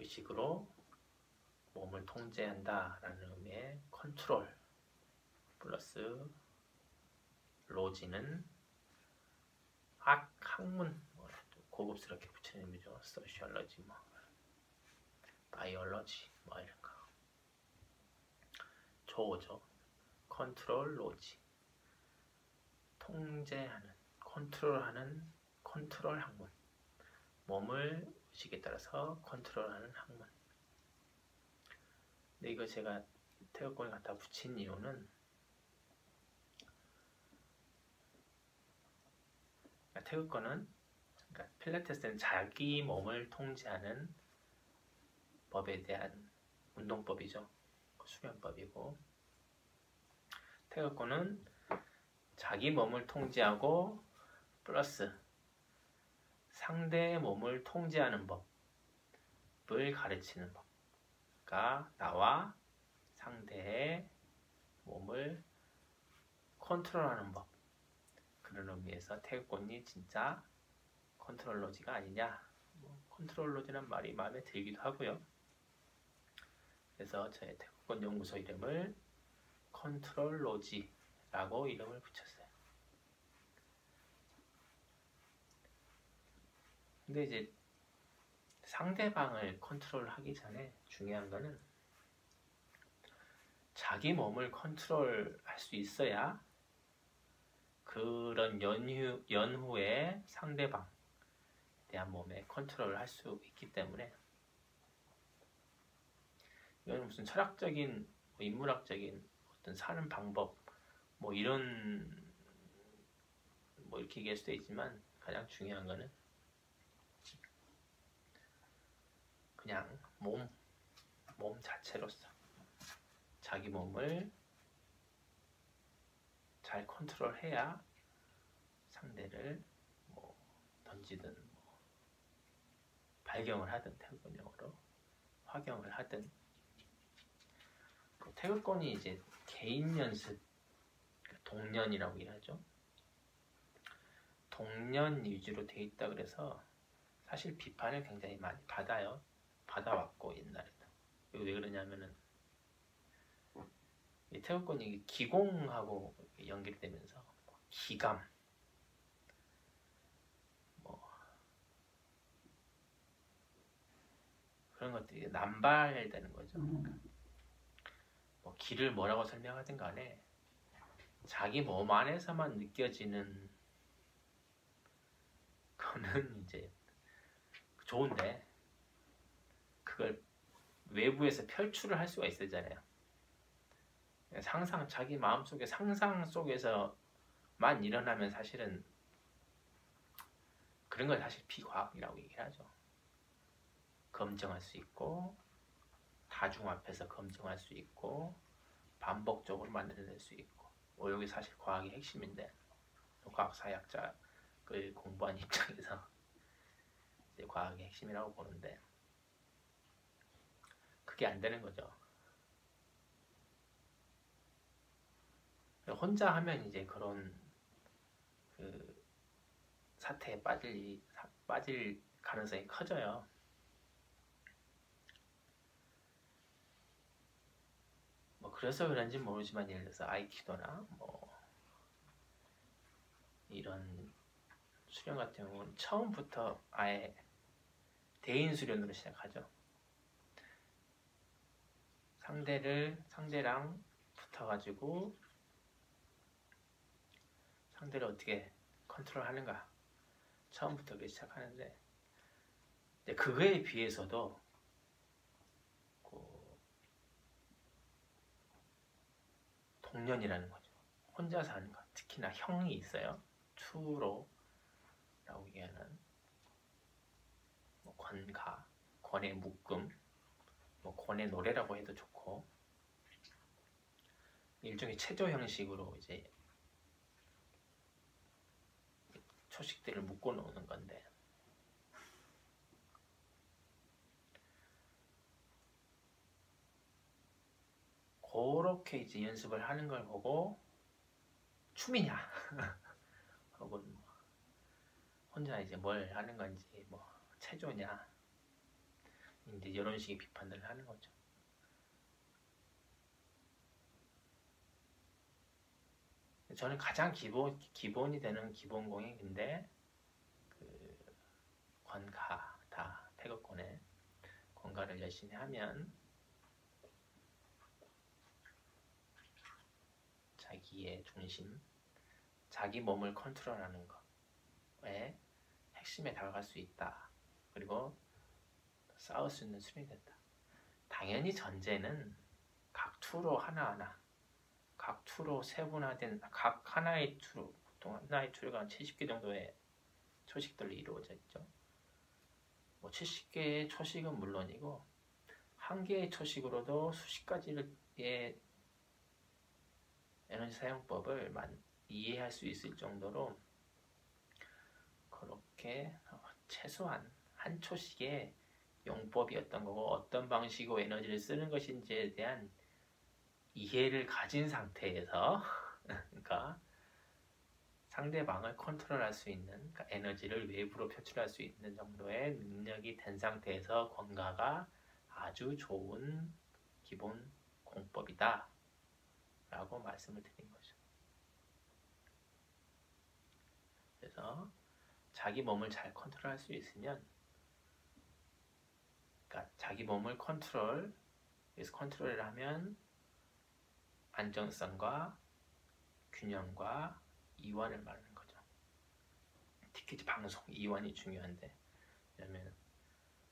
의식으로 몸을 통제한다 라는 의미의 컨트롤 플러스 로지는 학문, 고급스럽게 붙이는 의미죠. 소시올러지, 바이올러지 이런 거. 조어죠. 컨트롤 로지, 통제하는, 컨트롤하는, 컨트롤 학문. 몸을 의식에 따라서 컨트롤하는 학문. 근데 이거 제가 태극권을 갖다 붙인 이유는 태극권은 그러니까 필라테스는 자기 몸을 통제하는 법에 대한 운동법이죠. 수련법이고, 태극권은 자기 몸을 통제하고 플러스 상대의 몸을 통제하는 법을 가르치는 법. 그러니까 나와 상대의 몸을 컨트롤하는 법. 그런 의미에서 태극권이 진짜 컨트롤러지가 아니냐. 컨트롤러지란 말이 마음에 들기도 하고요. 그래서 저의 태극권 연구소 이름을 컨트롤러지라고 이름을 붙였어요. 근데 이제 상대방을 컨트롤하기 전에 중요한 거는 자기 몸을 컨트롤할 수 있어야 그런 연후에 상대방에 대한 몸에 컨트롤을 할 수 있기 때문에, 이건 무슨 철학적인, 인문학적인 어떤 사는 방법 이런 이렇게 얘기할 수도 있지만, 가장 중요한 거는 그냥 몸 자체로서 자기 몸을 잘 컨트롤해야 상대를 던지든 발경을 하든, 태극권용으로 화경을 하든. 태극권이 이제 개인 연습, 동년이라고 일하죠. 동년 위주로 돼 있다 그래서 사실 비판을 굉장히 많이 받아왔고, 옛날에도. 왜 그러냐면은 이 태극권이 기공하고 연결되면서 기감, 그런 것들이 남발되는 거죠. 기를 뭐라고 설명하든 간에 자기 몸 안에서만 느껴지는 거는 이제 좋은데, 그걸 외부에서 표출을 할 수가 있었잖아요. 자기 마음속에 상상 속에서만 일어나면 사실은 그런 걸 사실 비과학이라고 얘기를 하죠. 검증할 수 있고, 다중 앞에서 검증할 수 있고, 반복적으로 만들어낼 수 있고, 여기 사실 과학의 핵심인데, 과학사회학자를 공부한 입장에서 이제 과학의 핵심이라고 보는데, 그게 안 되는 거죠. 혼자 하면 이제 그런 사태에 빠질 가능성이 커져요. 그래서 그런지 모르지만, 예를 들어서 아이키도나 이런 수련 같은 경우는 처음부터 아예 대인 수련으로 시작하죠. 상대랑 붙어가지고 상대를 어떻게 컨트롤하는가, 처음부터 그렇게 시작하는데, 그거에 비해서도 동년이라는 거죠. 혼자서 하는 것. 특히나 형이 있어요. 투로라고 얘기하는 권가, 권의 묶음, 권의 노래라고 해도 좋고, 일종의 체조 형식으로 이제 초식들을 묶어 놓는 건데, 그렇게 이제 연습을 하는 걸 보고 춤이냐 혹은 혼자 이제 뭘 하는 건지, 체조냐, 이제 이런 식의 비판들을 하는 거죠. 저는 가장 기본이 되는 기본 공익인데 그 권가다. 태극권에 권가를 열심히 하면 자기의 중심, 자기 몸을 컨트롤하는 것에 핵심에 다가갈 수 있다. 그리고 싸울 수 있는 수준이 된다. 당연히 전제는 각 투로 하나하나, 각 투로 세분화된 각 하나의 투로, 보통 하나의 투로가 한 70개 정도의 초식들로 이루어져 있죠. 뭐 70개의 초식은 물론이고 한 개의 초식으로도 수십 가지의 에너지 사용법을 이해할 수 있을 정도로 그렇게 최소한 한 초식의 용법이었던 거고 어떤 방식으로 에너지를 쓰는 것인지에 대한 이해를 가진 상태에서 그러니까 상대방을 컨트롤할 수 있는, 그러니까 에너지를 외부로 표출할 수 있는 정도의 능력이 된 상태에서 권가가 아주 좋은 기본 공법이다 라고 말씀을 드린 거죠. 그래서 자기 몸을 잘 컨트롤할 수 있으면, 그러니까 자기 몸을 컨트롤을 하면 안정성과 균형과 이완을 말하는 거죠. 특히 방송 이완이 중요한데, 왜냐면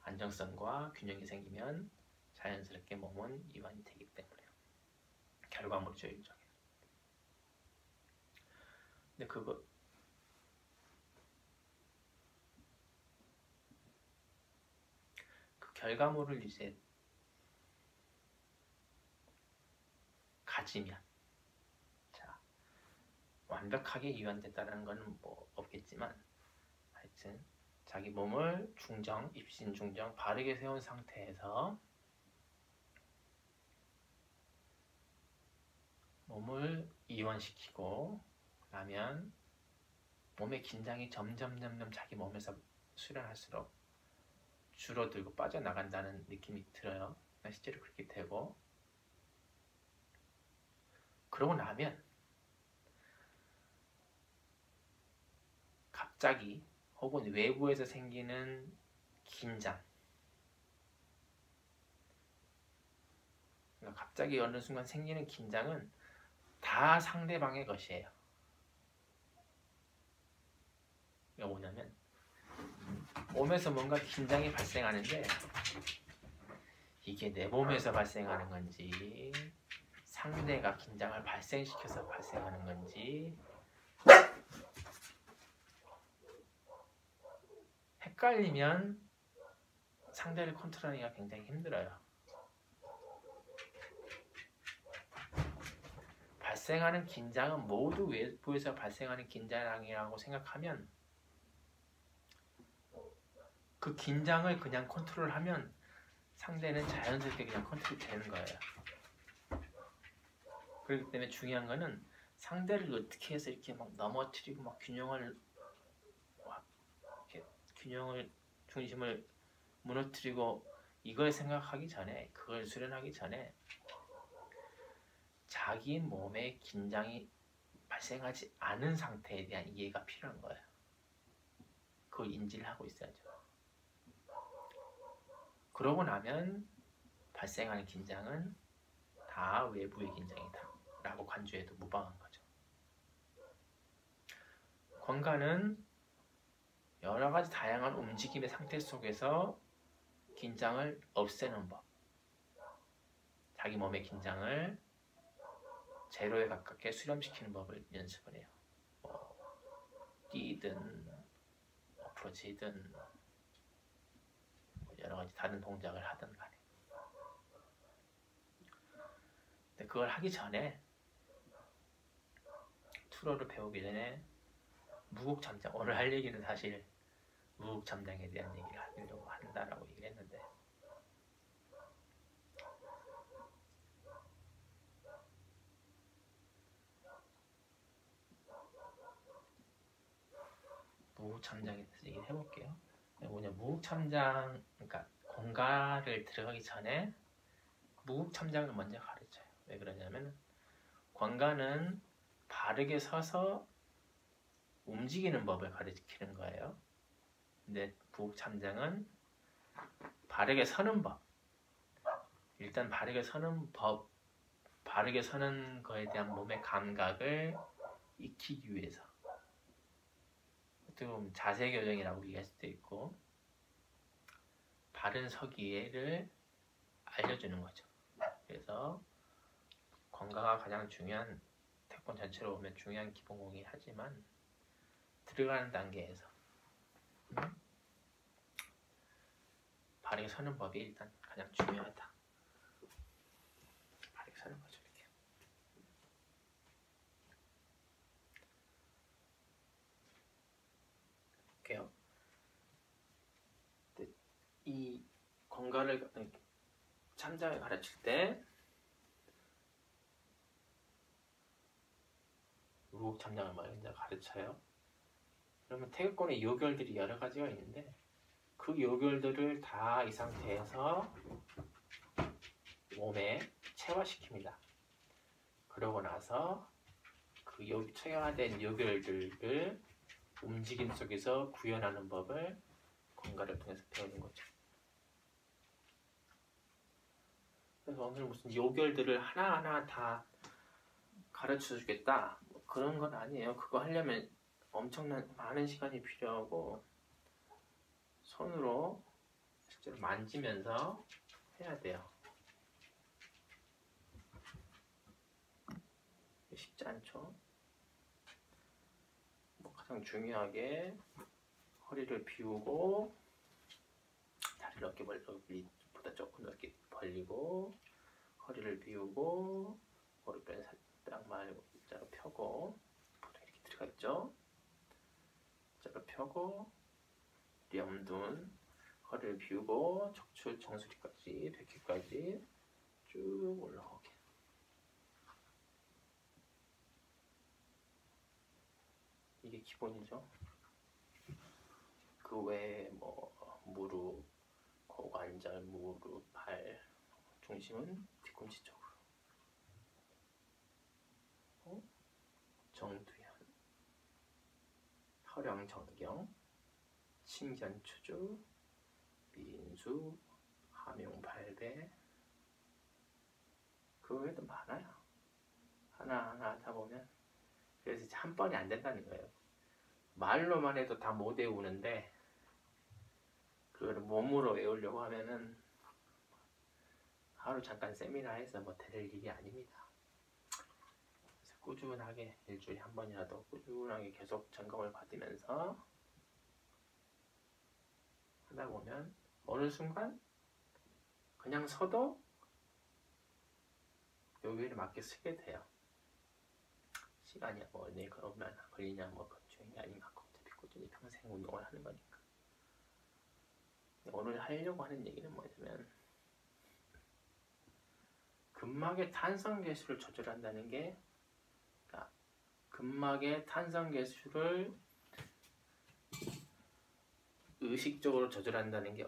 안정성과 균형이 생기면 자연스럽게 몸은 이완이 되기 때문에 결과물이죠, 일종의. 근데 그 결과물을 이제 가지면, 자, 완벽하게 이완됐다는 건 뭐 없겠지만 하여튼 자기 몸을 입신 중정 바르게 세운 상태에서 몸을 이완시키고 나면 몸의 긴장이 점점 자기 몸에서 수련할수록 줄어들고 빠져나간다는 느낌이 들어요. 실제로 그렇게 되고, 그러고 나면 갑자기 혹은 외부에서 생기는 긴장, 그러니까 갑자기 어느 순간 생기는 긴장은 다 상대방의 것이에요. 그러니까 뭐냐면 몸에서 뭔가 긴장이 발생하는데 이게 내 몸에서 발생하는 건지 상대가 긴장을 발생시켜서 발생하는 건지 헷갈리면 상대를 컨트롤하기가 굉장히 힘들어요. 발생하는 긴장은 모두 외부에서 발생하는 긴장이라고 생각하면 그 긴장을 그냥 컨트롤하면 상대는 자연스럽게 그냥 컨트롤되는 거예요. 그렇기 때문에 중요한 거는 상대를 어떻게 해서 이렇게 막 넘어뜨리고 막 중심을 무너뜨리고 이걸 생각하기 전에, 그걸 수련하기 전에 자기 몸에 긴장이 발생하지 않은 상태에 대한 이해가 필요한 거예요. 그걸 인지를 하고 있어야죠. 그러고 나면 발생하는 긴장은 다 외부의 긴장이다 라고 간주해도 무방한 거죠. 권가는 여러 가지 다양한 움직임의 상태 속에서 긴장을 없애는 법, 자기 몸의 긴장을 제로에 가깝게 수렴시키는 법을 연습을 해요. 뛰든 어프로치든 여러 가지 다른 동작을 하든 간에. 근데 그걸 하기 전에, 투로를 배우기 전에 무국참장, 오늘 할 얘기는 사실 무국참장에 대한 얘기를 하려고 한다라고 얘기를 했는데, 무국참장에 대해서 얘기를 해볼게요. 뭐냐, 무국참장, 그러니까 권가를 들어가기 전에 무국참장을 먼저 가르쳐요. 왜 그러냐면 권가는 바르게 서서 움직이는 법을 가르치는 거예요. 근데 무국참장은 바르게 서는 법. 일단 바르게 서는 법, 바르게 서는 거에 대한 몸의 감각을 익히기 위해서. 어떻게 보면 자세 교정이라고 얘기할 수도 있고, 바른 서기를 알려주는 거죠. 그래서 권가가 가장 중요한, 태권 전체로 보면 중요한 기본공이긴 하지만 들어가는 단계에서 바르게 서는 법이 일단 가장 중요하다. 바르게 서는 거죠. 이렇게. 볼게요. 이 권가를 참장을 가르칠 때 무국참장을 먼저 가르쳐요. 그러면 태극권의 요결들이 여러 가지가 있는데 그 요결들을 다 이 상태에서 몸에 체화시킵니다. 그러고 나서 그 체화된 요결들을 움직임 속에서 구현하는 법을 권가를 통해서 배우는 거죠. 그래서 오늘 무슨 요결들을 하나하나 다 가르쳐 주겠다 뭐 그런 건 아니에요. 그거 하려면 엄청난 많은 시간이 필요하고 손으로 실제로 만지면서 해야 돼요. 쉽지 않죠. 뭐 가장 중요하게 허리를 비우고 다리를 어깨 보다 조금 넓게 벌리고 허리를 비우고 머리뼈를 살짝 말고 일자로 펴고 보통 이렇게 들어가 있죠. 일자로 펴고 염둔 허리를 비우고 척추 정수리까지 백희까지 쭉 올라오게. 이게 기본이죠. 그 외에 뭐 무릎, 고관절, 무릎, 발 중심은 뒤꿈치 쪽으로. 정두현, 허령정경, 신견추주, 민수, 함용발배. 그 외에도 많아요. 하나하나 하다 보면 그래서 이제 한 번이 안 된다는 거예요. 말로만 해도 다 못 외우는데 그걸 몸으로 외우려고 하면은 하루 잠깐 세미나에서 뭐 될 일이 아닙니다. 그래서 꾸준하게 일주일에 한 번이라도 꾸준하게 계속 점검을 받으면서 하다 보면 어느 순간 그냥 서도 요기에 맞게 쓰게 돼요. 시간이 뭐 얼마나 걸리냐 뭐 중요한 게 아닌 것 같고 어차피 꾸준히 평생 운동을 하는 거니까. 오늘 하려고 하는 얘기는 뭐냐면 근막의 탄성계수를 조절한다는 게 그러니까 근막의 탄성계수를 의식적으로 조절한다는 게